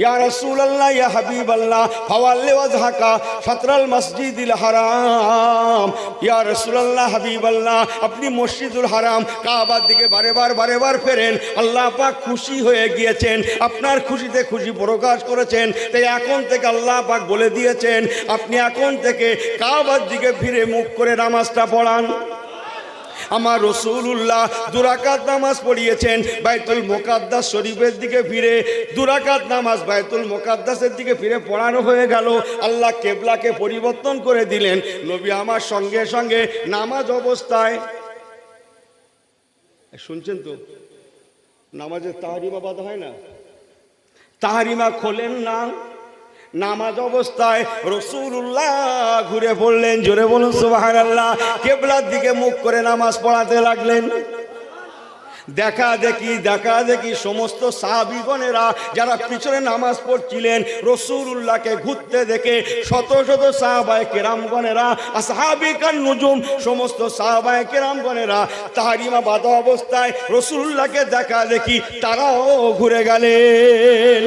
ইয়া রাসূলুল্লাহ ইয়া হাবিবাল্লাহ ফাওয়াল্লি ওয়াজহাকা শাতরাল মসজিদিল হারাম। ইয়া রাসূলুল্লাহ হাবিবাল্লাহ, আপনি মসজিদুল হারাম কাবার দিকে বারেবার ফেরেন। আল্লাহ পাক খুশি হয়ে গিয়েছেন, আপনার খুশিতে খুশি প্রকাশ করেছেন। তাই এখন থেকে আল্লাহ পাক বলে দিয়েছেন, আপনি এখন থেকে কাবার দিকে ফিরে মুখ করে নামাজটা পড়ান। আমার রাসূলুল্লাহ দুরাকাত নামাজ পড়িয়েছেন বাইতুল মুকাদ্দাস শরীফের দিকে ফিরে। দুরাকাত নামাজ বাইতুল মুকাদ্দাসের দিকে ফিরে পড়ানো হয়ে গেল। আল্লাহ কেবলাকে পরিবর্তন করে দিলেন। নবী আমার সঙ্গে সঙ্গে নামাজ অবস্থায়, শুনছেন তো, নামাজের তাহরিমা বাঁধা হয় না, তাহরিমা খোলেন না। নামাজ অবস্থায় রাসূলুল্লাহ ঘুরে পড়লেন। জোরে বলুন সুবহানাল্লাহ। কিবলার দিকে মুখ করে নামাজ পড়াতে লাগলেন। দেখা দেখি সমস্ত সাহাবীগণেরা যারা পিছনে নামাজ পড়ছিলেন রাসূলুল্লাহকে ঘুরতে দেখে শত শত সাহাবায়ে কেরামগণেরা, আসহাবিকান নুজুম, সমস্ত সাহাবায়ে কেরামগণেরা তাহরিমা বাঁধা অবস্থায় রাসূলুল্লাহকে দেখা দেখি তারাও ঘুরে গেলেন।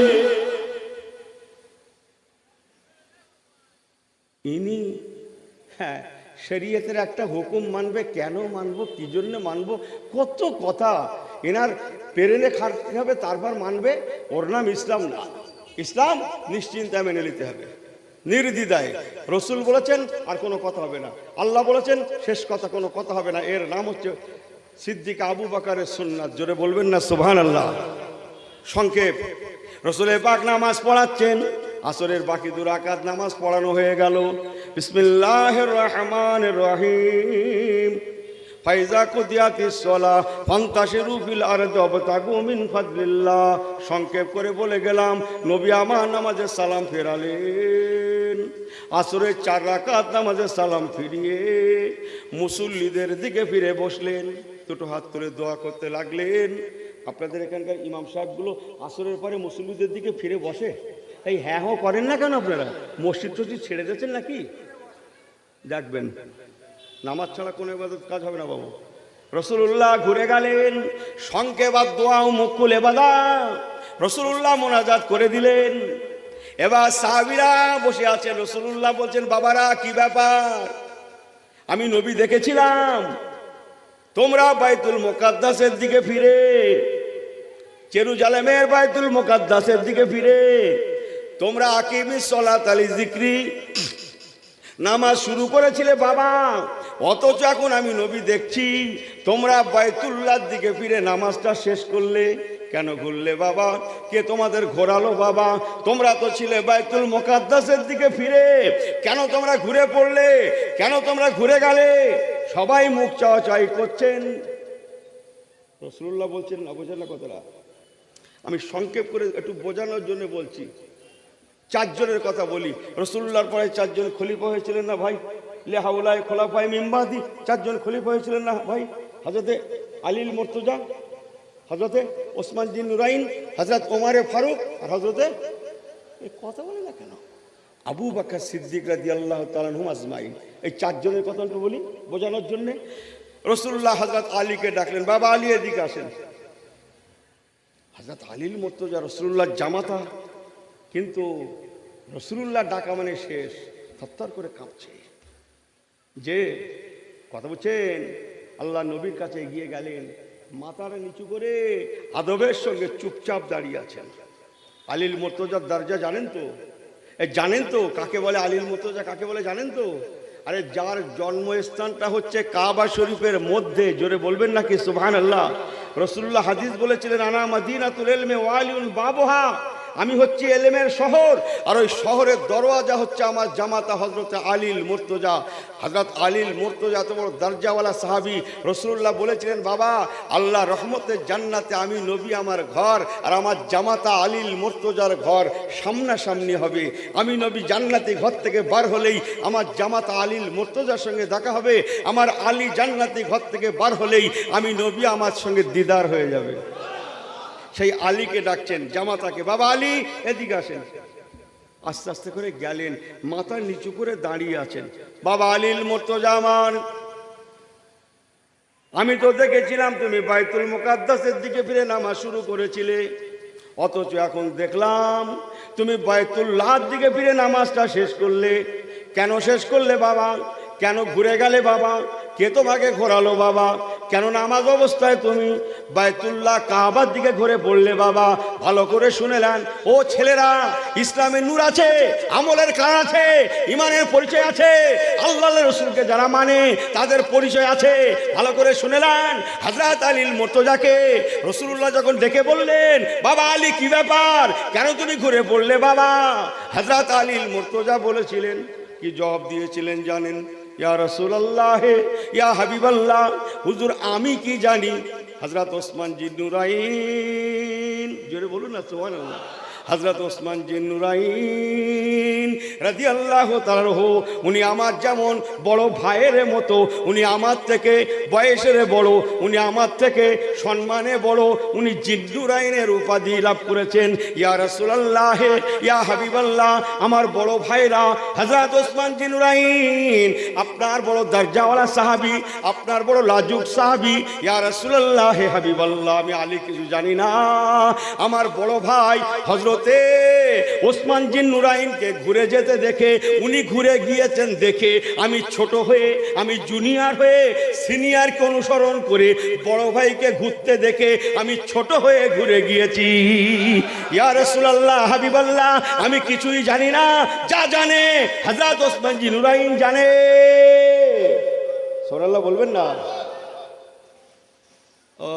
ইনি শরীয়তের একটা হুকুম মানবে, কেন মানবো, কি জন্য মানবো, কত কথা এনার পেরেনে খাটতে হবে, তারপর মানবে। ওর নাম ইসলাম না। ইসলাম নিশ্চিন্তায় মেনে নিতে হবে, নির্দ্বিধায়। রসুল বলেছেন আর কোনো কথা হবে না, আল্লাহ বলেছেন শেষ কথা, কোনো কথা হবে না। এর নাম হচ্ছে সিদ্দিক আবু বকরের সুন্নাত। জোরে বলবেন না সুবহানাল্লাহ। সংক্ষেপ, রসুলের পাক নামাজ পড়াচ্ছেন। আসরের বাকি দুরাকাত নামাজ পড়ানো হয়ে গেল। বিসমিল্লাহির রহমানির রহিম। ফাইজা কুদিয়াতিস সালাহ ফান্তাশিরু ফিল আরদি ওয়াবতাগু মিন ফাদলিল্লাহ। সংক্ষেপ করে বলে গেলাম, নবী আমার নামাজে সালাম ফেরালেন। আসরের 4 রাকাত নামাজে সালাম ফিরিয়ে মুসল্লিদের দিকে ফিরে বসলেন। দুটো হাত তুলে দোয়া করতে লাগলেন। আপনাদের এখানকার ইমাম সাহেবগুলো আসরের পরে মুসল্লিদের দিকে ফিরে বসে, এই হ্যাঁ করেন না কেন? আপনারা মসজিদ টসজিদ ছেড়ে দিয়েছেন নাকি? দেখবেন নামাজ ছাড়া কোনো ইবাদত কাজ হবে না বাবু। রাসূলুল্লাহ ঘুরে গেলেন। সংক্ষেপ আর দোয়া ও মুকুল ইবাদত রাসূলুল্লাহ মোনাজাত করে দিলেন। এবার সাহাবীরা বসে আছেন। রাসূলুল্লাহ বলছেন, বাবারা কি ব্যাপার? আমি নবী দেখেছিলাম তোমরা বাইতুল মুকাদ্দাসের দিকে ফিরে, জেরুজালেমের বাইতুল মুকাদ্দাসের দিকে ফিরে তোমরা আকিমিস সালাত আলি যিকরি নামাজ শুরু করেছিলে বাবা। অথচ এখন আমি নবী দেখছি তোমরা বাইতুল্লাহর দিকে ফিরে নামাজটা শেষ করলে। কেন ঘুরলে বাবা? কে তোমাদের ঘোরালো বাবা? তোমরা তো ছিলে বাইতুল মুকাদ্দাসের দিকে ফিরে, কেন তোমরা ঘুরে পড়লে? কেন তোমরা ঘুরে গেলে? সবাই মুখ চাওয়াচাই করছেন। রাসূলুল্লাহ বলছেন, না বোঝেন না কথাটা, আমি সংক্ষেপ করে একটু বোঝানোর জন্য বলছি। 4 জনের কথা বলি। রাসূলুল্লাহর পরে 4 জন খলিফা হয়েছিলেন না ভাই? লিহাউলাই খোলাফায়ে মিন বাদি 4 জন খলিফা হয়েছিলেন না ভাই? হযরতে আলীল মুর্তজা, হযরতে ওসমান বিন নুরাইন, হযরত ওমর ফারুক আর হযরতে, এই কথা বলে না কেন, আবু বকর সিদ্দিক রাদিয়াল্লাহু তাআলা আনহু আজমাইন। এই 4 জনের কথা একটু বলি বোঝানোর জন্য। রাসূলুল্লাহ হযরত আলীকে ডাকলেন, বাবা আলী এদিকে আসেন। হযরত আলীল মুর্তজা রাসূলুল্লাহ জামাতা, কিন্তু রাসূলুল্লাহ ডাকা মানে শেষ, থরথর করে কাঁপছে। যে কথা বলছেন, আল্লাহ নবীর কাছে এগিয়ে গেলেন, মাথাটা নিচু করে আদবের সঙ্গে চুপচাপ দাঁড়িয়ে আছেন। আলীল মুর্তজার দরজা জানেন তো? জানেন তো কাকে বলে আলীল মুর্তজা, কাকে বলে জানেন তো? আরে যার জন্মস্থানটা হচ্ছে কাবা শরীফের মধ্যে। জোরে বলবেন নাকি সুবহানাল্লাহ। রাসূলুল্লাহ হাদিস বলেছিলেন, আনা মাদিনাতুল ইলমি ওয়া আলিউন বাবুহা, আমি হচ্ছি এলেমের শহর, আর ওই শহরের দরওয়াজা হচ্ছে আমার জামাতা হযরত আলীল মুর্তজা। হযরত আলীল মুর্তজা এত বড় দরজাওয়ালা সাহাবী। রাসূলুল্লাহ বলেছিলেন, বাবা আল্লাহ রহমতের জান্নাতে আমি নবী আমার ঘর আর আমার জামাতা আলীল মুর্তজার ঘর সামনাসামনি হবে। আমি নবী জান্নাতি ঘর থেকে বার হলেই আমার জামাতা আলীল মুর্তজার সঙ্গে দেখা হবে। আমার আলী জান্নাতি ঘর থেকে বার হলেই আমি নবী আমার সঙ্গে দিদার হয়ে যাবে। সেই আলীকে ডাকছেন, জামাতাকে, বাবা আলী এদিকে আসেন। আস্তে আস্তে করে গেলেন, মাথা নিচু করে দাঁড়িয়ে আছেন। বাবা আলীল মুর্তজা আমার, আমি তো দেখেছিলাম তুমি বাইতুল মুকাদ্দাসের দিকে ফিরে নামাজ শুরু করেছিলে, অথচ এখন দেখলাম তুমি বাইতুল্লাহর দিকে ফিরে নামাজটা শেষ করলে। কেন শেষ করলে বাবা? কেন ঘুরে গেলে বাবা? কে তোমাকে ঘোরালো বাবা? কেন নামাজ অবস্থায় তুমি বাইতুল্লাহ কাবার দিকে ঘুরে পড়লে বাবা? ভালো করে শুনেলেন ও ছেলেরা, ইসলামের নূর আছে, আমলের কারণ আছে, ইমানের পরিচয় আছে, আল্লাহর রাসূলকে যারা মানে তাদের পরিচয় আছে। ভালো করে শুনেলেন, হযরত আলীর মুর্তজাকে রাসূলুল্লাহ যখন ডেকে বললেন, বাবা আলী কি ব্যাপার, কেন তুমি ঘুরে পড়লে বাবা? হযরত আলীর মুর্তজা বলেছিলেন, কি জবাব দিয়েছিলেন জানেন? ইয়া রাসূলুল্লাহ, ইয়া হাবিবাল্লাহ, হুজুর আমি কি জানি। হযরত ওসমান জিন্নুরাইন, জোরে বলুন না সুবহানাল্লাহ। হযরত ওসমান জিন্নুরাইন রাদিয়াল্লাহু তাআলা আনহু, উনি আমার যেমন বড় ভাইয়ের মতো, উনি আমার থেকে বয়সের বড়, উনি আমার থেকে সম্মানে বড়, উনি জিন্নুরাইনের উপাধি লাভ করেছেন। ইয়া রাসূলুল্লাহ, ইয়া হাবিবাল্লাহ, আমার বড় ভাইরা হযরত ওসমান জিন্নুরাইন আপনার বড় দরজাওয়ালা সাহাবী, আপনার বড় লাজুক সাহাবী। ইয়া রাসূলুল্লাহ, হাবিবাল্লাহ, আমি আলী কিছু জানি না। আমার বড় ভাই হযরত ওসমান জিন্নুরাইনকে ঘুরে যেতে দেখে, উনি ঘুরে গিয়েছেন দেখে, আমি ছোট হয়ে, আমি জুনিয়র হয়ে সিনিয়রকে অনুসরণ করে বড় ভাইকে ঘুরতে দেখে আমি ছোট হয়ে ঘুরে গিয়েছি। ইয়া রাসূলুল্লাহ, হাবিবাল্লাহ, আমি কিছুই জানি না, যা জানে হযরত ওসমান জিন্নুরাইন জানে। সুবহানাল্লাহ বলবেন না? ও,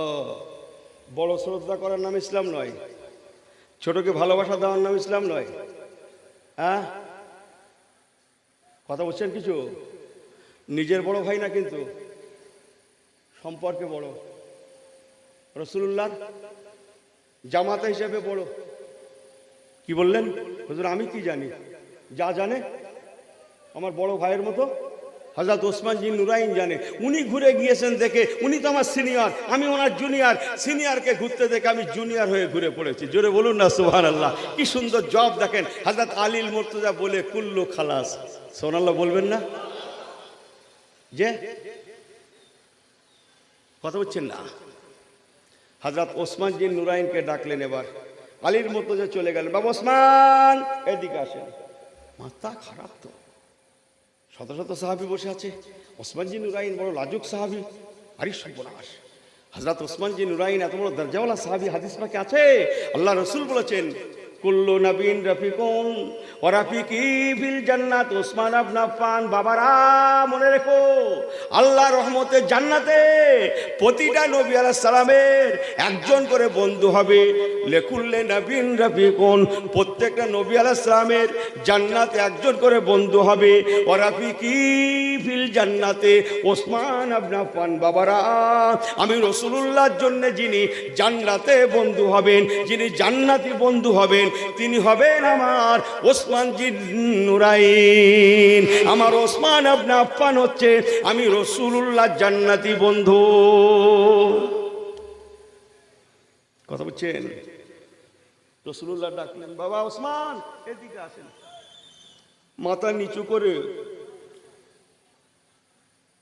বড় শ্রদ্ধা করার নাম ইসলাম নয়, ছোটকে ভালোবাসা দেওয়ার নাম ইসলাম নয়। হ্যাঁ, কথা বলছেন কিছু? নিজের বড় ভাই না, কিন্তু সম্পর্কে বড়, রাসূলুল্লাহর জামাতা হিসেবে বড়। কি বললেন হুজুর? আমি কি জানি, যা জানে আমার বড় ভাইয়ের মতো হযরত ওসমান জিন্নুরাইন জানে। উনি ঘুরে গিয়েছেন দেখে, উনি তো আমার সিনিয়র, আমি ওনার জুনিয়র, সিনিয়রকে ঘুরতে দেখে আমি জুনিয়র হয়ে ঘুরে পড়েছি। জোরে বলুন না সুবহানাল্লাহ। কি সুন্দর জব দেখেন, হযরত আলীল মুর্তজা বলে কুল্লু খালাস। সুবহানাল্লাহ বলবেন না? যে কথা বলছেন না? হযরত ওসমান জিন্নুরাইনকে ডাকলেন, এবার আলীর মুর্তজা চলে গেলেন, বাবা ওসমান এদিকে আসেন। মাথা খারাপ তো, শত শত সাহাবী বসে আছে, ওসমান জিন্নুরাইন বড় লাজুক সাহাবী, আরে সর্বনাশ। হযরত ওসমান জিন্নুরাইন এত বড় দরজাওয়ালা সাহাবী, হাদিস পাকে আছে আল্লাহ রাসূল বলেছেন, কুল্লু নবীন রফিকুন ওয়া রাফিকি ফিল জান্নাত ওসমান ইবনে আফফান। বাবারা মনে রেখো, আল্লাহ রহমতের জান্নাতে প্রতিটা নবী আলাইহিস সালামের একজন করে বন্ধু হবে। লেকুল্লে নবীন রফিকুন, প্রত্যেকটা নবী আলাইহিস সালামের জান্নাতে একজন করে বন্ধু হবে। ওয়া রাফিকি ফিল জান্নাতে ওসমান ইবনে আফফান। বাবারা, আমি রাসূলুল্লাহর জন্য যিনি জান্নাতে বন্ধু হবেন, যিনি জান্নাতি বন্ধু হবেন, তিনি হবেন আমার ওসমান জিন্নুরাইন। আমার ওসমান ইবনে আফফান হচ্ছে আমি রাসূলুল্লাহর জান্নাতি বন্ধু। কথা বলছেন? রাসূলুল্লাহ ডাকলেন, বাবা ওসমান এদিকে আসেন। মাথা নিচু করে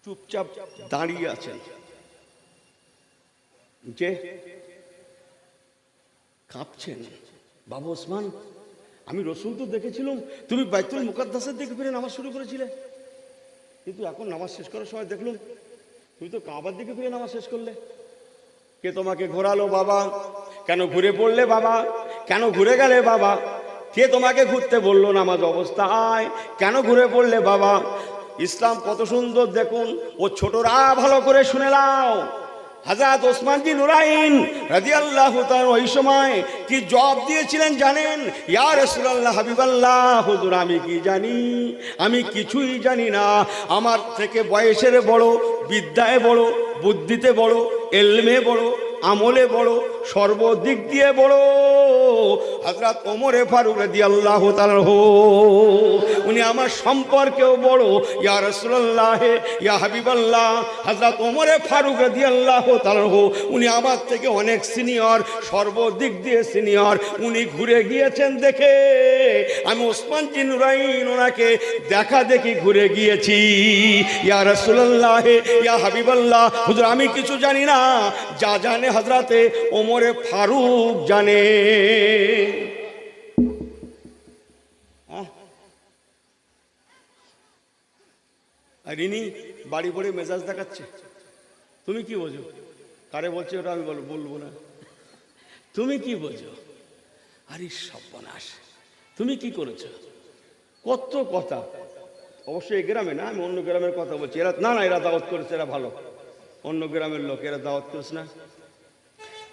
চুপচাপ দাঁড়িয়ে আছেন, যে কাঁপছেন। বাবা ওসমান, আমি রসুল তো দেখেছিলাম তুমি বাইতুল মুকাদ্দাসের দিকে ফিরে নামাজ শুরু করেছিলে, কিন্তু এখন নামাজ শেষ করার সময় দেখলাম তুমি তো কাবার দিকে ফিরে নামাজ শেষ করলে। কে তোমাকে ঘোরালো বাবা? কেন ঘুরে পড়লে বাবা? কেন ঘুরে গেলে বাবা? কে তোমাকে ঘুরতে বললো নামাজ অবস্থায়? কেন ঘুরে পড়লে বাবা? ইসলাম কত সুন্দর দেখুন। ও ছোটরা ভালো করে শুনে নাও, হযরত ওসমান জিন্নুরাইন রাদিয়াল্লাহু তাআলা ওই সময় কি জবাব দিয়েছিলেন জানেন? ইয়া রাসূলুল্লাহ, হাবিবাল্লাহ, হুজুর আমি কি জানি, আমি কিছুই জানি না। আমার থেকে বয়সের বড়, বিদ্যায় বড়, বুদ্ধিতে বড়, ইলমে বড়, আমলে বড়, সর্বদিক দিয়ে বড় হযরত ওমর ফারুক রাদিয়াল্লাহু তাআলা আনহু, উনি আমার সম্পর্কেও বড়। ইয়া রাসূলুল্লাহ, ইয়া হাবিবাল্লাহ, হযরত ওমর ফারুক রাদিয়াল্লাহু তাআলা আনহু, উনি আমার থেকে অনেক সিনিয়র, সর্বদিক দিয়ে সিনিয়র। উনি ঘুরে গিয়েছেন দেখে আমি ওসমান জিন নুরাইন ওনাকে দেখা দেখি ঘুরে গিয়েছি। ইয়া রাসূলুল্লাহ, ইয়া হাবিবাল্লাহ, হুজুর আমি কিছু জানি না, যা জানে হযরতে ওমরে ফারুক জানে। আর ইনি বাড়ি পড়ে মেজাজ দেখাচ্ছে। তুমি কি বোঝো? কারে বলছে ওটা আমি বলবো না। তুমি কি বোঝো? আরে সর্বনাশ, তুমি কি করেছো? কত কথা। অবশ্যই এই গ্রামে না, আমি অন্য গ্রামের কথা বলছি। এরা না, এরা দাওয়াত করেছে, এরা ভালো, অন্য গ্রামের লোক, এরা দাওয়াত করেছে না।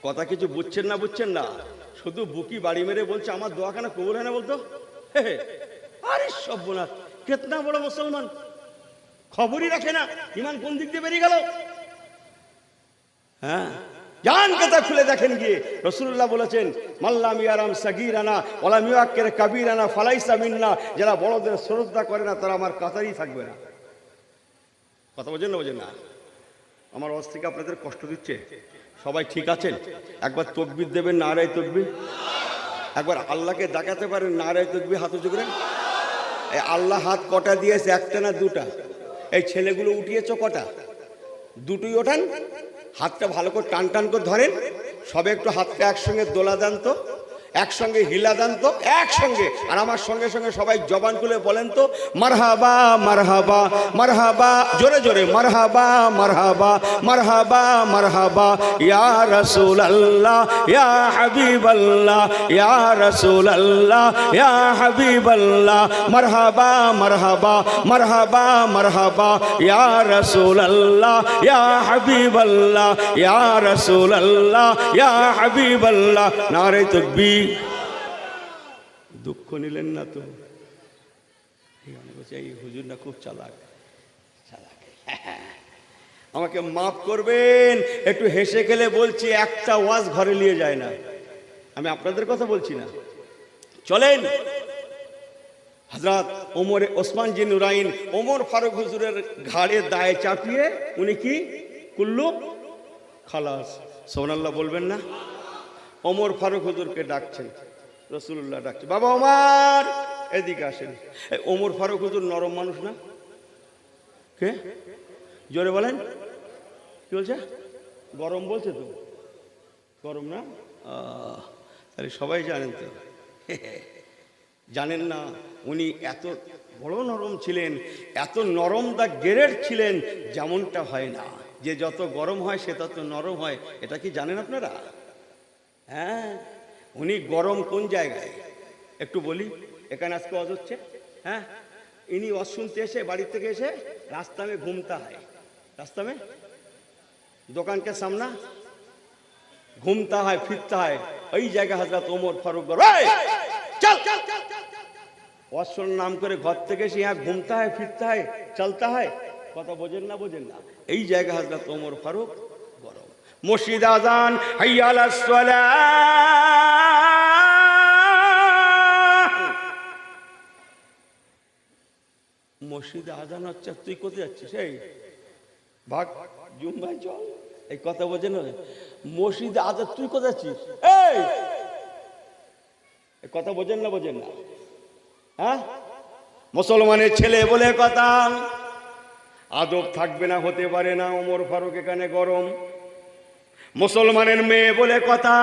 কথা কিছু বুঝছেন না, শুধু বুকি বাড়ি মেরে বলছে আমার দোয়াখানা কবুল হয় না বলতো। আরে সর্বনাশ, কেতনা বড় মুসলমান, খবরই রাখে না, ইমান কোন দিক দিয়ে বেরিয়ে গেল। হ্যাঁ, জান কথা খুলে দেখেন গিয়ে। রাসূলুল্লাহ বলেছেন মাল্লাম ইয়ারাম সাগীরানা ওয়ালাম ইউআক্কির কাবীরানা ফালাইসা মিন্না, যারা বড়দের শ্রদ্ধা করে না তারা আমার কাতারই থাকবে না। কথা বোঝেন না? আমার ওয়াজ থেকে আপনাদের কষ্ট দিচ্ছে? সবাই ঠিক আছেন? একবার তাকবীর দেবেন, নারে তাকবীর। একবার আল্লাহকে দেখাতে পারেন, নারে তাকবীর, হাত উঁচু করেন। এই আল্লাহ হাত কটা দিয়েছে? একটা না দুটা? এই ছেলেগুলো উঠিয়েছ কটা? দুটোই ওঠান। হাতটা ভালো করে টান টান করে ধরেন, সবে একটু হাতটা একসঙ্গে দোলা দেন তো, একসঙ্গে হিলা দেন তো, একসঙ্গে। আর আমার সঙ্গে সঙ্গে সবাই জবান খুলে বলেন তো মারহাবা মারহাবা মারহাবা, জোরে জোরে মারহাবা মারহাবা মারহাবা মারহাবা, ইয়া রাসূলুল্লাহ ইয়া হাবিবাল্লাহ ইয়া রাসূলুল্লাহ ইয়া হাবিবাল্লাহ, মারহাবা মারহাবা মারহাবা মারহাবা, ইয়া রাসূলুল্লাহ ইয়া হাবিবাল্লাহ ইয়া রাসূলুল্লাহ ইয়া হাবিবাল্লাহ। নারে তাকবীর। দুঃখ নিলেন না তো? এই হুজুর না খুব চালাক। আমাকে মাফ করবেন, একটু হেসে খেলে বলছি, একটা ওয়াজ ঘরে নিয়ে যায় না। আমি আপনাদের কথা বলছি না। চলেন হযরত ওসমান জিন নুরাইন ওমর ফারুক হুজুরের ঘাড়ে দায়ে চাপিয়ে উনি কি কুল্লু খালাস, সুবহানাল্লাহ বলবেন না? ওমর ফারুক হুজুরকে ডাকছেন, রাসূলুল্লাহ ডাকছে, বাবা ওমর এদিকে আসেন। ওমর ফারুক হুজুর নরম মানুষ না? কে জোরে বলেন, কি বলছে? গরম বলছে তো? গরম না? তাহলে সবাই জানেন তো? জানেন না? উনি এত বড় নরম ছিলেন, এত নরম দা গ্রেড ছিলেন, যেমনটা হয় না, যে যত গরম হয় সে তত নরম হয়। এটা কি জানেন আপনারা? হ্যাঁ, উনি গরম কোন জায়গায় একটু বলি। এখানে আজকে ওয়াজ হচ্ছে, হ্যাঁ, ইনি ওয়াজ শুনতে এসে বাড়ি থেকে এসে রাস্তা में घूमता है, रास्ता में दुकान के सामने घूमता है फिरता है, ওই জায়গা হযরত ওমর ফারুক চল ওয়াজ শোনার নাম করে ঘর থেকে এসে यहाँ घूमता है फिरता है चलता है। কথা বোঝেন না? এই জায়গা হযরত ওমর ফারুক গরম। মসজিদ আজান হাইয়া আলাস সালাহ, মসজিদে আজান হচ্ছে, তুই কোথায় যাচ্ছিস? এই ভাগ জুম্মায় চল। এই কথা বোঝেন না? মসজিদে আজান, তুই কোথায় যাচ্ছিস? এই কথা বোঝেন না? হ্যাঁ, মুসলমানের ছেলে বলে কথা, আদব থাকবে না, হতে পারে না। ওমর ফারুক এখানে গরম। মুসলমানের মেয়ে বলে কথা,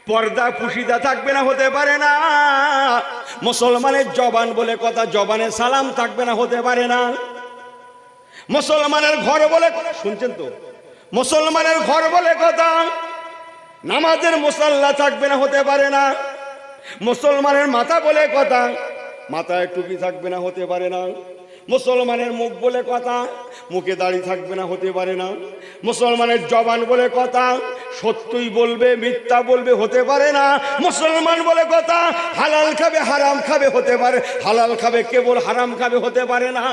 পর্দা পুশিদা থাকবে না, হতে পারে না। মুসলমানের জবান বলে কথা, জবানে সালাম থাকবে না, হতে পারে না। মুসলমানের ঘর বলে, শুনছেন তো? মুসলমানের ঘর বলে কথা, নামাজের মুসাল্লা থাকবে না, হতে পারে না। মুসলমানের মাথা বলে কথা, মাথায় টুপি থাকবে না, হতে পারে না। মুসলমানের মুখ বলে কথা, মুখে দাড়ি থাকবে না, হতে পারে না। মুসলমানের জবান বলে কথা, সত্যই বলবে মিথ্যা বলবে, হতে পারে না। মুসলমান বলে কথা, হালাল খাবে হারাম খাবে, হতে পারে। হালাল খাবে কেবল, হারাম খাবে, হতে পারে না।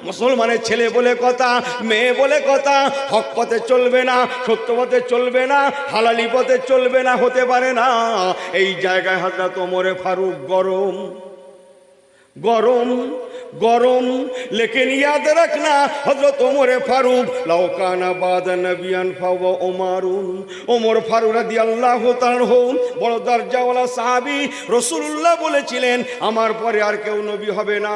মুসলমানের ছেলে বলে কথা, মেয়ে বলে কথা, হক পথে চলবে না, সত্য পথে চলবে না, হালালি পথে চলবে না, হতে পারে না। এই জায়গায় হযরত ওমর ফারুক গরম। গরম গরম। লেকিন ইয়াদ রাখনা হযরত ওমরে ফারুক লাউ কানা বাদা নবিয়ান ফাওয়া ওমরুন, ওমর ফারুক রাদিয়াল্লাহু তাআলা বড় দরজাওয়ালা সাহাবী। রাসূলুল্লাহ বলেছিলেন আমার পরে আর কেউ নবী হবে না,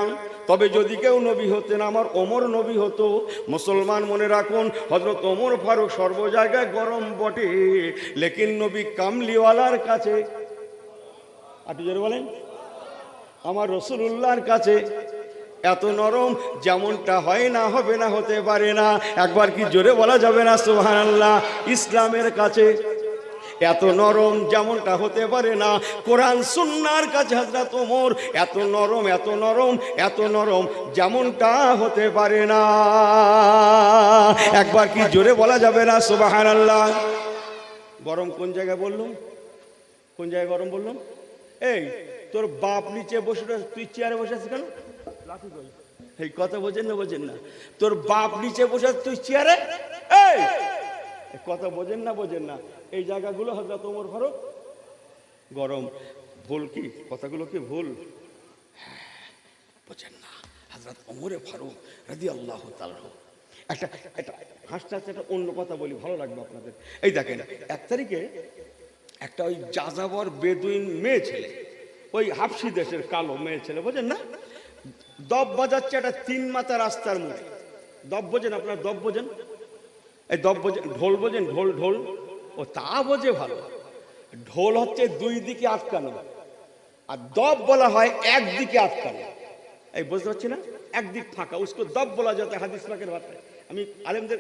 তবে যদি কেউ নবী হতেন আমার ওমর নবী হতো। মুসলমান মনে রাখুন, হযরত ওমর ফারুক সর্ব জায়গায় গরম বটে, লেকিন নবী কামলিওয়ালার কাছে, আপনি জোরে বলেন, আমার রাসূলুল্লাহর কাছে এত নরম, যেমনটা হয় না, হবে না, হতে পারে না। একবার কি জোরে বলা যাবে না সুবহানাল্লাহ? ইসলামের কাছে এত নরম, যেমনটা হতে পারে না। কোরআন সুন্নাহর কাছে হযরত ওমর এত নরম, এত নরম, এত নরম, যেমনটা হতে পারে না। একবার কি জোরে বলা যাবে না সুবহানাল্লাহ? গরম কোন জায়গায় বললাম? কোন জায়গায় গরম বললাম? এই তোর বাপ নিচে বসে, তুই চেয়ারে বসে আছিস কেন? এই কথা বোঝেন না? বোঝেন না? তোর বাপ নিচে বসে, তুই চেয়ারে, এই কথা বোঝেন না? বোঝেন না? এই জায়গাগুলো হযরত ওমর ফারুক গরম। ভুল কি? কথাগুলো কি ভুল? বোঝেন না? হযরত ওমরে ফারুক রাদিয়াল্লাহু তাআলা একটা হাসতে হাসতে একটা অন্য কথা বলি, ভালো লাগবে আপনাদের। এই দেখেন, 1 তারিখে একটা ওই যাযাবর বেদুইন মেয়ে ছেলে, ওই হাবশি দেশের কালো মেয়ে ছেলে, বোঝেন না, দব বাজাচ্ছে একটা 3 মাথা রাস্তার মোড়ে। দব বোঝেন আপনার? দব বোঝেন? এই দব বোঝেন? ঢোল বোঝেন? ঢোল, ঢোল ও তা বোঝে ভালো। ঢোল হচ্ছে 2 দিকে আটকানো, আর দব বলা হয় 1 দিকে আটকানো। এই বুঝতে পারছি না? একদিক ফাঁকা, উসকো দব বলা যাতে হাদিস পাকের ভাষায়। আমি আলেমদের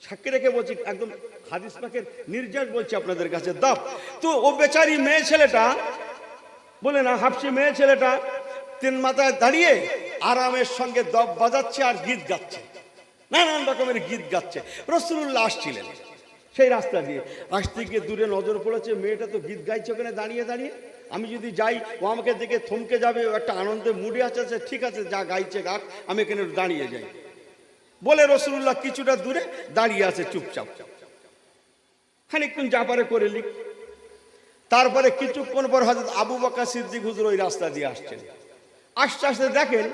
সাক্ষী রেখে বলছি, একদম হাদিস পাকের নির্যাস বলছি আপনাদের কাছে, দব। তো ও বেচারি মেয়ে ছেলেটা, বলে না হাবশি মেয়ে ছেলেটা, 3 মাথায় দাঁড়িয়ে আরামের সঙ্গে দব বাজাচ্ছে আর গীত গাচ্ছে, নানান রকমের গীত গাচ্ছে। রাসূলুল্লাহ আসছিলেন সেই রাস্তা দিয়ে, আসতে গিয়ে দূরে নজর পড়েছে, মেয়েটা তো গীত গাইছে ওখানে দাঁড়িয়ে দাঁড়িয়ে। আমি যদি যাই ও আমাকে দেখে থমকে যাবে, ও একটা আনন্দের মুডে আছে, সে ঠিক আছে যা গাইছে গাক, আমি এখানে দাঁড়িয়ে যাই বলে রাসূলুল্লাহ কিছুটা দূরে দাঁড়িয়ে আছে চুপচাপ। খানিকক্ষণ যা পারে করে লিখ। তারপরে কিছুক্ষণ পর হযরত আবু বকর সিদ্দিক হুজুর ওই রাস্তা দিয়ে আসছেন। আস্তে আস্তে দেখেন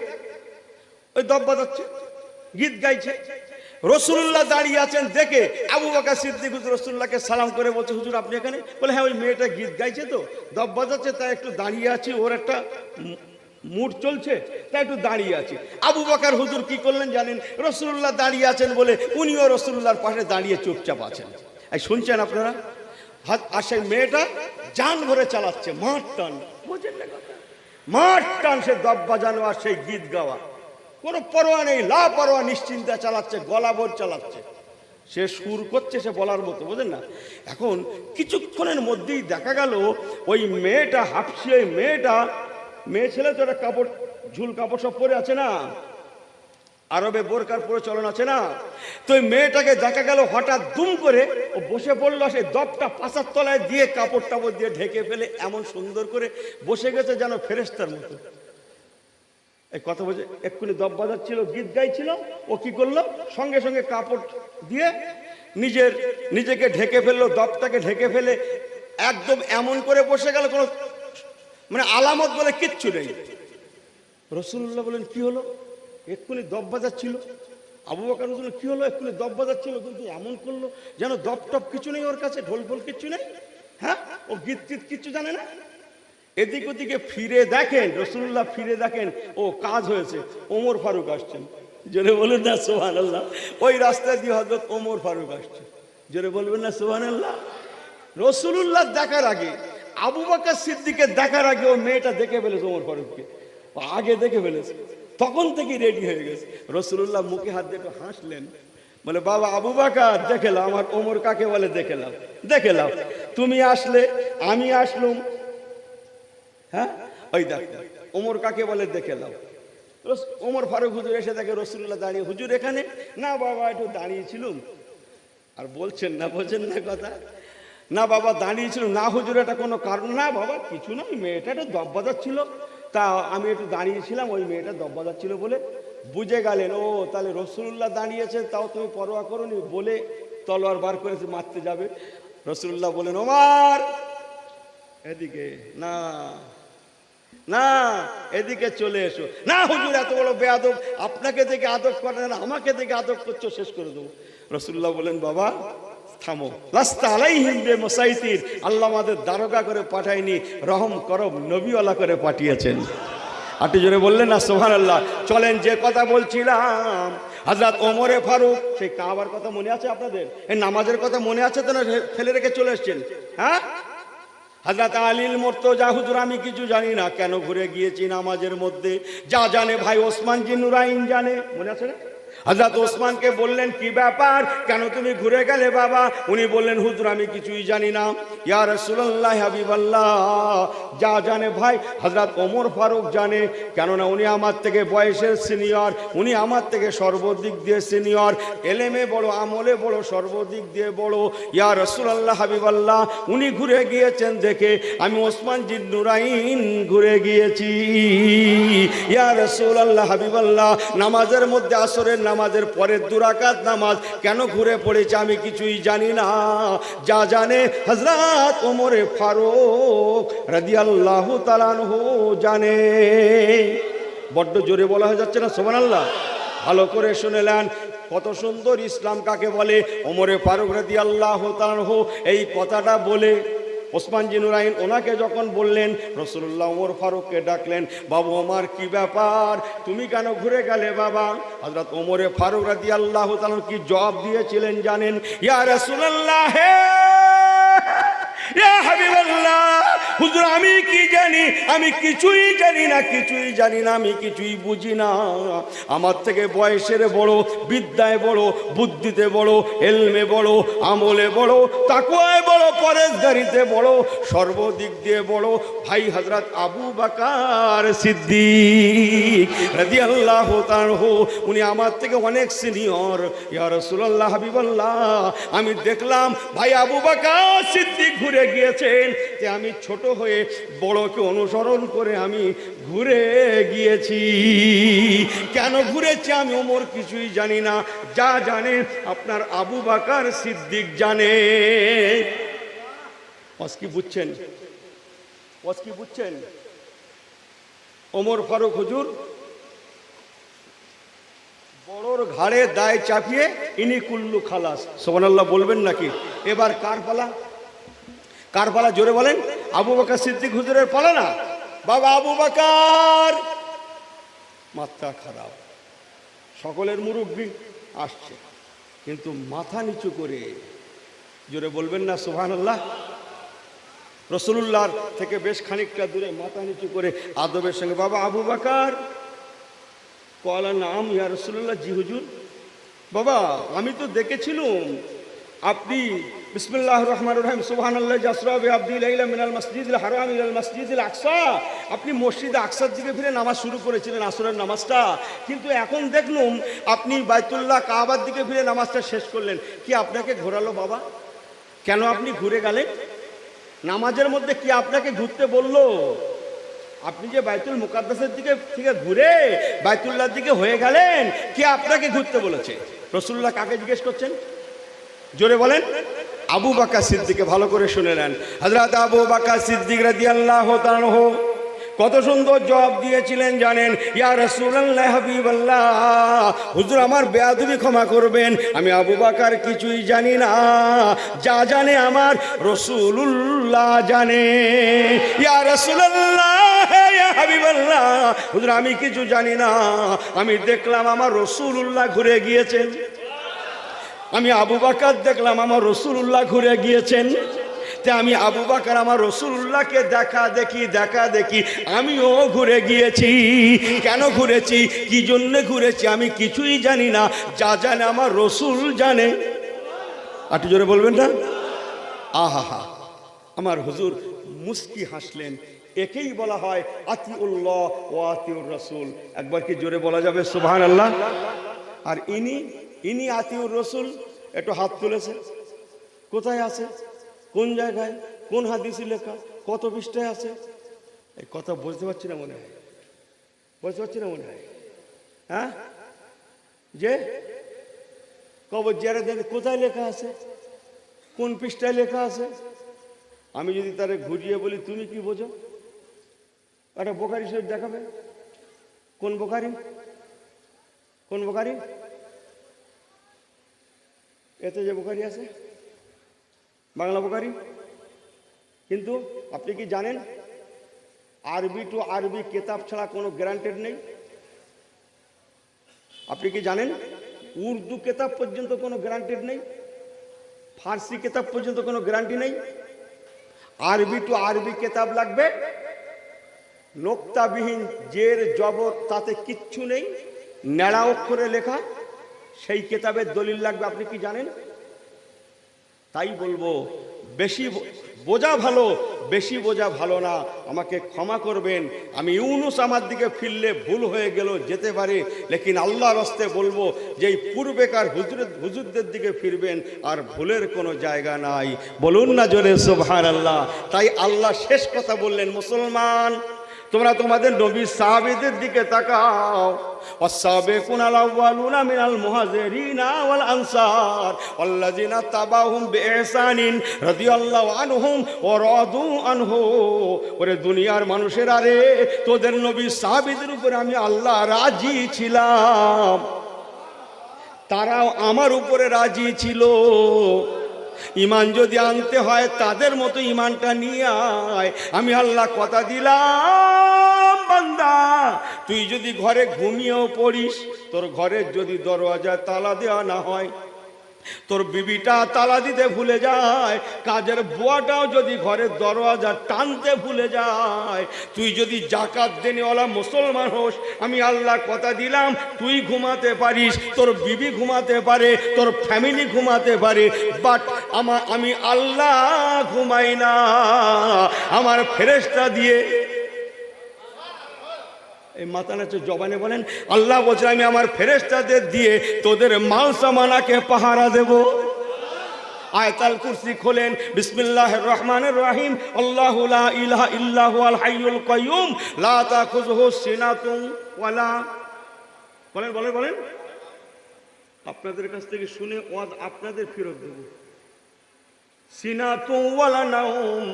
ওই দব বাজাচ্ছে, গীত গাইছে। রাসূলুল্লাহ দাঁড়িয়ে আছেন দেখে আবু বকর সিদ্দিক হুজুর রাসূলুল্লাহকে সালাম করে বলছে, হুজুর আপনি এখানে? বলে হ্যাঁ, ওই মেয়েটা গীত গাইছে তো দব বাজাচ্ছে, তাই একটু দাঁড়িয়ে আছি, ওর একটা মুড চলছে তাই একটু দাঁড়িয়ে আছি। আবু বকর হুজুর কি করলেন জানেন? রাসূলুল্লাহ দাঁড়িয়ে আছেন বলে উনিও রাসূলুল্লাহর পাশে দাঁড়িয়ে চুপচাপ আছেন। এই শুনছেন আপনারা? আর সেই মেয়েটা জান ভরে চালাচ্ছে, মাঠ টান, বোঝেন না কথা? মাঠ টান, সে দব বাজানো আর সেই গীত গাওয়া, কোনো পরোয়া নেই, লাপরোয়া নিশ্চিন্তে চালাচ্ছে, গলা ভর চালাচ্ছে। সে সুর করছে সে বলার মতো, বোঝেন না? এখন কিছুক্ষণের মধ্যেই দেখা গেল ওই মেয়েটা হাবশি, ওই মেয়েটা, মেয়ে ছেলে তো একটা কাপড়, ঝুল কাপড় সব পরে আছে না, আরবে বোরকার পরে চলন আছে না, তো ওই মেয়েটাকে দেখা গেল হঠাৎ দুম করে ও বসে পড়লো, সেই দবটা পাছার তলায় দিয়ে কাপড় টাপড় দিয়ে ঢেকে ফেলে এমন সুন্দর করে বসে গেছে যেন ফেরেশতার মতো। এই কথা বলছে, এক্ষুনি দব বাজাচ্ছিল, গীত গাইছিল, ও কি করলো? সঙ্গে সঙ্গে কাপড় দিয়ে নিজেকে ঢেকে ফেললো, দবটাকে ঢেকে ফেলে একদম এমন করে বসে গেল, কোনো মানে আলামত বলে কিচ্ছু নেই। রাসূলুল্লাহ বলেন কি হলো? এক্ষুনি দব বাজাচ্ছিল। আবু বকর বললেন কি হলো? এক্ষুনি দব বাজাচ্ছিল, কিন্তু এমন করলো যেন দব টপ কিছু নেই ওর কাছে, ঢোল ফোল কিচ্ছু নেই। হ্যাঁ, ও গীত টিত কিচ্ছু জানে না। এদিক ওদিকে ফিরে দেখেন, রাসূলুল্লাহ ফিরে দেখেন ও কাজ হয়েছে, ওমর ফারুক আসছেন। জোরে বলুন না সুবহানাল্লাহ? ওই রাস্তা দিয়ে হযরত ওমর ফারুক আসছে। জোরে বলবেন না সুবহানাল্লাহ? রাসূলুল্লাহ দেখার আগে, আবু বকর সিদ্দিকের দেখার আগে ওই মেয়েটা দেখে ফেলেছে ওমর ফারুককে, আগে দেখে ফেলেছে, তখন থেকে রেডি হয়ে গেছে। রাসূলুল্লাহ মুখে হাত দিয়ে একটু হাসলেন, বলে বাবা আবু বকর দেখে নাও, আমার ওমর কাকে বলে দেখে নাও, দেখে নাও, তুমি আসলে আমি আসলুম। হ্যাঁ, ওই দেখো ওমর কাকে বলে দেখে নাও। ওমর ফারুক হুজুর এসে দেখে রাসূলুল্লাহ দাঁড়িয়ে। হুজুর এখানে? না বাবা, একটু দাঁড়িয়েছিলাম। আর বলছেন না, বোঝেন না কথা? না বাবা দাঁড়িয়েছিলাম। না হুজুর, এটা কোনো কারণ না বাবা, কিছু না, ওই মেয়েটা একটু দব বাজাচ্ছিল, তা আমি একটু দাঁড়িয়েছিলাম, ওই মেয়েটা দব বাজাচ্ছিল বলে। বুঝে গেলেন, ও তাহলে রাসূলুল্লাহ দাঁড়িয়েছে, তাও তুমি পরোয়া করোনি, বলে তলোয়ার বার করেছে মারতে যাবে। রাসূলুল্লাহ বলেন ওমর এদিকে না, না, এদিকে চলে এসো। না হুজুর, এত বড় বেয়াদব, আপনাকে দেখে আদব করে না, আমাকে দেখে আদব করছো, শেষ করে দেবো। রাসূলুল্লাহ বলেন, বাবা থামো, লাস্তা আলাইহিম বিমুসাইতির, আল্লাহ আমাদের দারোগা করে পাঠায়নি, রহম করম নবীওয়ালা করে পাঠিয়েছেন। আটটি জোরে বললেন না সুবহানাল্লাহ। চলেন, যে কথা বলছিলাম, হযরত ওমরে ফারুক, সেই কাবার কথা মনে আছে আপনাদের? এই নামাজের কথা মনে আছে তো, না ফেলে রেখে চলে এসেছেন? হ্যাঁ, হযরত আলীর মুর্তজা, হুজুর আমি কিছু জানি না, কেন ঘুরে গিয়েছি নামাজের মধ্যে? যা জানে ভাই ওসমান জি নুরাইন জানে, মনে আছে না? হযরত ওসমানকে বললেন, কি ব্যাপার, কেন তুমি ঘুরে গেলে বাবা? উনি বললেন, হুজুর আমি কিছুই জানি না। ইয়া রাসূলুল্লাহ, হাবিবাল্লাহ, যা জানে ভাই হযরত ওমর ফারুক জানে, কেননা উনি আমার থেকে বয়সের সিনিয়র, উনি আমার থেকে সর্বদিক দিয়ে সিনিয়র, এলেমে বড়, আমলে বড়, সর্বদিক দিয়ে বড়। ইয়া রাসূলুল্লাহ, হাবিবাল্লাহ, উনি ঘুরে গিয়েছেন দেখে আমি ওসমান জি নুরাইন ঘুরে গিয়েছি। ইয়া রাসূলুল্লাহ, হাবিবাল্লাহ, নামাজের মধ্যে আসরের নামাজের পরের 2 রাকাত নামাজ কেন ঘুরে পড়েছে আমি কিছুই জানি না। যা জানে হযরত ওমরে ফারুক রাদিয়াল্লাহু তাআলা আনহু জানে। বড্ড জোরে বলা হয়ে যাচ্ছে না সুবহানাল্লাহ? ভালো করে শুনেলেন, কত সুন্দর ইসলাম কাকে বলে। ওমরে ফারুক রাদিয়াল্লাহু তাআলা আনহু এই কথাটা বলে ওসমান জি নুরাইন ওনাকে যখন বললেন, রাসূলুল্লাহ ওমর ফারুককে ডাকলেন, বাবু ওমর কি ব্যাপার, তুমি কেন ঘুরে গেলে বাবা? হযরত ওমরে ফারুক রাদিয়াল্লাহু তাআলা কি জবাব দিয়েছিলেন জানেন? ইয়া রাসূলুল্লাহ, ইয়া হাবিবাল্লাহ, হুজুর আমি কি জানি, আমি কিছুই জানি না, কিছুই জানি না, আমি কিছুই বুঝি না। আমার থেকে বয়সের বড়, বিদ্যায় বড়, বুদ্ধিতে বড়, এলমে বড়, আমলে বড়, তাকওয়ায় বড়, পরেশগারিতে বড়, সর্বদিক দিয়ে বড় ভাই হযরত আবু বকর সিদ্দিক রাদিয়াল্লাহু তাআলা, উনি আমার থেকে অনেক সিনিয়র। ইয়া রাসূলুল্লাহ, হাবিবাল্লাহ, আমি দেখলাম ভাই আবু বকর সিদ্দিক ঘুরে গিয়েছেন, যে আমি ছোট হয়ে বড়কে অনুসরণ করে আমি ঘুরে গিয়েছি। কেন ঘুরেছি আমি ওমর কিছুই জানি না, যা জানে আপনার আবু বকর সিদ্দিক জানে। কি বুঝছেন? কি বুঝছেন? ওমর ফারুক হুজুর বড়র ঘাড়ে দায় চাপিয়ে ইনি কুল্লু খালাস, সুবহানাল্লাহ বলবেন নাকি? এবার কার পালা? কার পালা জোরে বলেন? আবু বকর সিদ্দিক হুজুরের পালা না? বাবা আবু বকর মাথা খারাপ, সকলের মুরব্বি আসছে, কিন্তু মাথা নিচু করে, জোরে বলবেন না সুবহানাল্লাহ? রাসূলুল্লাহর থেকে বেশ খানিকটা দূরে মাথা নিচু করে আদবের সঙ্গে, বাবা আবু বকর, কলা নাম ইয়া রাসূলুল্লাহ, জি হুজুর। বাবা আমি তো দেখেছিলাম আপনি বিসমিল্লাহির রহমানির রহিম সুবহানাল্লাহি আসরা বিআবদি লাইলা মিনাল মসজিদিল হারাম ইলাল মসজিদিল আকসা, আপনি মসজিদে আকসার দিকে ফিরে নামাজ শুরু করেছিলেন, আসরের নামাজটা, কিন্তু এখন দেখলাম আপনি বাইতুল্লাহ কাবার দিকে ফিরে নামাজটা শেষ করলেন। কি আপনাকে ঘোরালো বাবা? কেন আপনি ঘুরে গেলেন? নামাজের মধ্যে কি আপনাকে ঘুরতে বললো? আপনি যে বাইতুল মুকাদ্দাসের দিকে থেকে ঘুরে বাইতুল্লাহর দিকে হয়ে গেলেন, কি আপনাকে ঘুরতে বলেছে? রাসূলুল্লাহ কাকে জিজ্ঞেস করছেন? জোরে বলেন। আবু বকর সিদ্দিককে। ভালো করে শুনে নেন, হযরত আবু বকর সিদ্দিক রাদিয়াল্লাহু তাআলা আনহু কত সুন্দর জবাব দিয়েছিলেন জানেন? ইয়া রাসূলুল্লাহ, হাবিবাল্লাহ, হুজুর আমার বেয়াদবি ক্ষমা করবেন, আমি আবু বকর কিছুই জানি না, যা জানে আমার রাসূলুল্লাহ জানে। ইয়া রাসূলুল্লাহ, ইয়া হাবিবাল্লাহ, হুজুর আমি কিছু জানি না, আমি দেখলাম আমার রাসূলুল্লাহ ঘুরে গিয়েছেন, আমি আবু বকর দেখলাম আমার রাসূলুল্লাহ ঘুরে গিয়েছেন, তে আমি আবু বকর আমার রাসূলুল্লাহকে দেখা দেখি আমিও ঘুরে গিয়েছি। কেন ঘুরেছি, কি জন্য ঘুরেছি আমি কিছুই জানি না, যা জানে আমার রাসূল জানে। একটু জোরে বলবেন না? আহা, আমার হুজুর মুস্কি হাসলেন। একেই বলা হয় আতিউল্লাহ ওয়া আতিউর রাসূল। একবার কি জোরে বলা যাবে সুবহানাল্লাহ? আর ইনি আতিউর রাসূল, একটু হাত তুলেছে, কোথায় আছে, কোন জায়গায়, কোন হাদিসে লেখা, কত পৃষ্ঠায় আছে? এই কথা বুঝতে পারছি না মনে হয়, বুঝতে পারছি না মনে হয়। হ্যাঁ, যে কবর জিয়ারতের কোথায় লেখা আছে, কোন পৃষ্ঠায় লেখা আছে? আমি যদি তারে ঘুরিয়ে বলি তুমি কি বোঝো? একটা বোখারি শরীফ দেখাবে। কোন বোখারি? কোন বোখারি? এতে যে বোখারি আছে বাংলা বোখারি। কিন্তু আপনি কি জানেন আরবি টু আরবি কেতাব ছাড়া কোনো গ্যারান্টেড নেই? আপনি কি জানেন উর্দু কেতাব পর্যন্ত কোনো গ্যারান্টেড নেই? ফার্সি কেতাব পর্যন্ত কোনো গ্যারান্টি নেই। আরবি টু আরবি কেতাব লাগবে, নোক্তাবিহীন জের জবর তাতে কিচ্ছু নেই, নেড়া অক্ষরে লেখা, সেই কেতাবের দলিল লাগবে। আপনি কি জানেন? তাই বলবো বেশি বোঝা ভালো, বেশি বোঝা ভালো না। আমাকে ক্ষমা করবেন, আমি ইউনুস আমার দিকে ফিরলে ভুল হয়ে গেল, যেতে পারে, লেকিন আল্লাহর হস্তে বলবো যে এই পূর্বেকার হুজুরদের দিকে ফিরবেন, আর ভুলের কোনো জায়গা নাই। বলুন না জোরে সুবহানাল্লাহ। তাই আল্লাহ শেষ কথা বললেন, মুসলমান তোমরা তোমাদের নবীর সাহাবীদের দিকে তাকাও। والسابقون الأولون من المهاجرين والأنصار والذين تبعهم بإحسان رضي الله عنهم ورضوا عنه। ওরে দুনিয়ার মানুষেরা রে, তোদের নবীর সাহাবীদের উপরে আমি আল্লাহ রাজি ছিলাম, তারাও আমার উপরে রাজি ছিল। ইমান যদি আনতে হয় তাদের মতো ইমানটা নিয়ে আয়। আমি আল্লাহ কথা দিলাম, বান্দা তুই যদি ঘরে ঘুমিয়েও পড়িস, তোর ঘরের যদি দরওয়াজা তালা দেওয়া না হয়, তোর বিবিটা তালা দিতে ভুলে যায়, কাজের বুয়াটাও যদি ঘরের দরওয়াজা টানতে ভুলে যায়, তুই যদি জাকাত দেনেওয়ালা মুসলমান হোস, আমি আল্লাহ কথা দিলাম তুই ঘুমাতে পারিস, তোর বিবি ঘুমাতে পারে, তোর ফ্যামিলি ঘুমাতে পারে, বাট আমি আল্লাহ ঘুমাই না। আমার ফেরেশতা দিয়ে এই মাথা নাচে জবানে বলেন, আল্লাহ বলছে আমি আমার ফেরেশতাদের দিয়ে তোদের মাল সামানাকে পাহারা দেব। আয়াতুল কুরসি খোলেন, বিসমিল্লাহির রহমানির রহিম, আল্লাহু লা ইলাহা ইল্লা হুয়াল হাইয়ুল কাইয়ুম লা তাখুযুহু সিনাতুন ওয়ালা। বলেন বলেন বলেন। আপনাদের কাছ থেকে শুনে ওয়াজ আপনাদের ফেরত দেব। সিনাতুন ওয়ালা নাওম,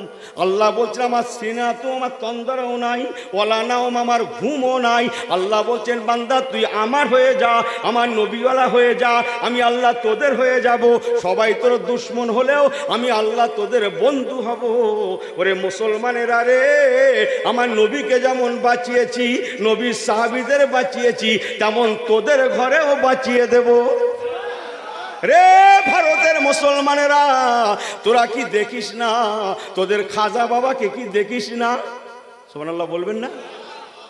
আল্লাহ বলছেন আমার সিনাতুন, আমার তন্দ্রাও নাই, ওয়ালা নাওম, আমার ঘুমও নাই। আল্লাহ বলছেন বান্দা তুই আমার হয়ে যা, আমার নবীওয়ালা হয়ে যা, আমি আল্লাহ তোদের হয়ে যাব। সবাই তোর দুশ্মন হলেও আমি আল্লাহ তোদের বন্ধু হব। ওরে মুসলমানেরা রে, আমার নবীকে যেমন বাঁচিয়েছি, নবীর সাহাবীদের বাঁচিয়েছি, তেমন তোদের ঘরেও বাঁচিয়ে দেব। রে ভারতের মুসলমানেরা, তোরা কি দেখিস না তোদের খাজা বাবাকে? কি দেখিস না? সুবহানাল্লাহ বলবেন না?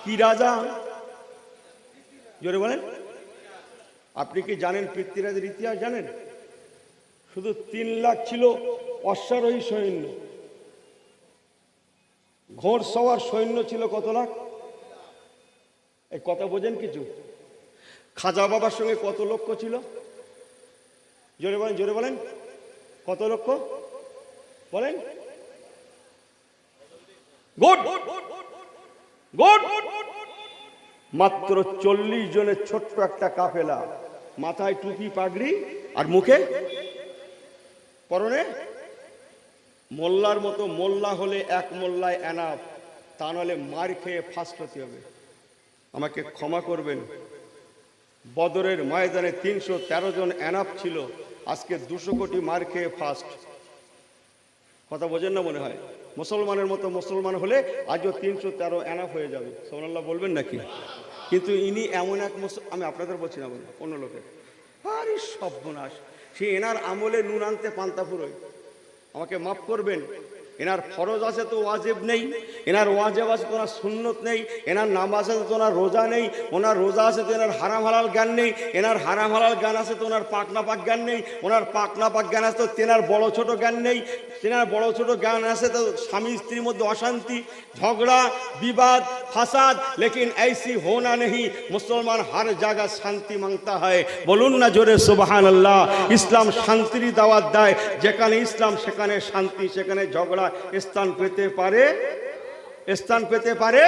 কি রাজা, জোরে বলেন। আপনি কি জানেন পৃথ্বীরাজের ইতিহাস জানেন? শুধু 3 লাখ ছিল অশ্বারোহী সৈন্য, ঘোড়সওয়ার সৈন্য ছিল কত লাখ? এই কথা বোঝেন কিছু? খাজা বাবার সঙ্গে কত লক্ষ ছিল? জোরে বলেন, জোরে বলেন, কত লক্ষ বলেন? Good good. মাত্র 40 জনের ছোট্ট একটা কাফেলা, মাথায় টুপি পাগড়ি আর মুখে পরনে মোল্লার মতো। মোল্লা হলে এক মোল্লায় এনাফ, তা নাহলে মার খেয়ে ফার্স্ট হতে হবে। আমাকে ক্ষমা করবেন, বদরের ময়দানে 313 জন এনাফ ছিল, আজকে 200 কোটি মার খেয়ে ফার্স্ট। কথা বোঝেন না মনে হয়? মুসলমানের মতো মুসলমান হলে আজও 313 এনাফ হয়ে যাবে। সুবহানাল্লাহ বলবেন নাকি? কিন্তু ইনি এমন এক আমি আপনাদের বলছি না, বলুন অন্য লোকের। আরে সর্বনাশ, সে এনার আমলে নুন আনতে পান্তা ফুরোয়। আমাকে মাফ করবেন, এনার ফরজ আছে তো ওয়াজিব নেই, এনার ওয়াজিব আছে তো ওনার সুন্নত নেই, এনার নামাজ আছে তো ওনার রোজা নেই, ওনার রোজা আছে তো এনার হারাম হালাল জ্ঞান নেই, এনার হারাম হালাল জ্ঞান আছে তো ওনার পাক নাপাক জ্ঞান নেই, ওনার পাক নাপাক জ্ঞান আছে তো তেনার বড় ছোট জ্ঞান নেই, তেনার বড় ছোট জ্ঞান আছে তো স্বামী স্ত্রীর মধ্যে অশান্তি, ঝগড়া, বিবাদ, ফাসাদ। লেকিন ऐसी होना नहीं, মুসলমান हर জায়গা শান্তি মাংতা হয়। বলুন না জোরে সুবহানাল্লাহ। ইসলাম শান্তির দাওয়াত দেয়, যেখানে ইসলাম সেখানে শান্তি, সেখানে ঝগড়া স্থান পেতে পারে? স্থান পেতে পারে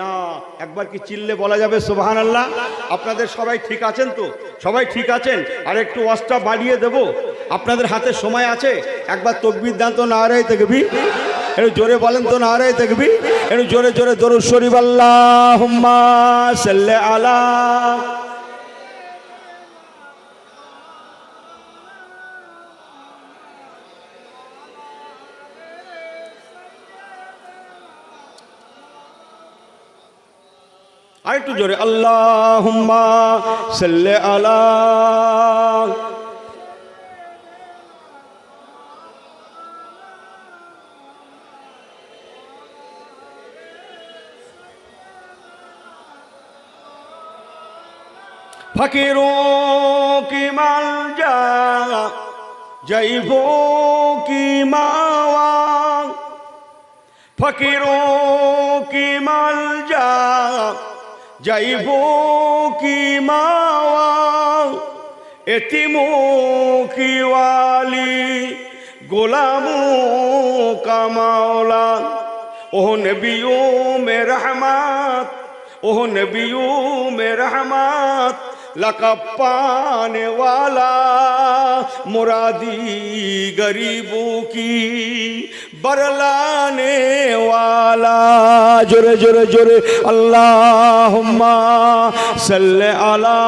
না। একবার কি চিল্লে বলা যাবে সুবহানাল্লাহ? আপনাদের সবাই ঠিক আছেন তো? সবাই ঠিক আছেন? আর একটু ওয়াজটা বাড়িয়ে দেব, আপনাদের হাতে সময় আছে? একবার তাকবীর দান তো, নারে তাকবীর। একটু জোরে বলেন তো নারে তাকবীর, একটু জোরে জোরে দরুদ শরীফ আল্লাহুম্মা সাল্লি আলা। আরেকটু জোরে আল্লাহুম্মা সাল্লি আলা। फकीरों की मालजा जैबों की मावा, फकीरों की मालजा जैबों की मावा, यतीमों की वाली गुलामों का मौला। ओह नबियों में रहमत, ओह नबियों में रहमत, लक़ब पाने वाला, मुरादी गरीबों की बरलाने वाला। जोरे जोरे जोरे अल्लाहुम्मा सल्ले अला।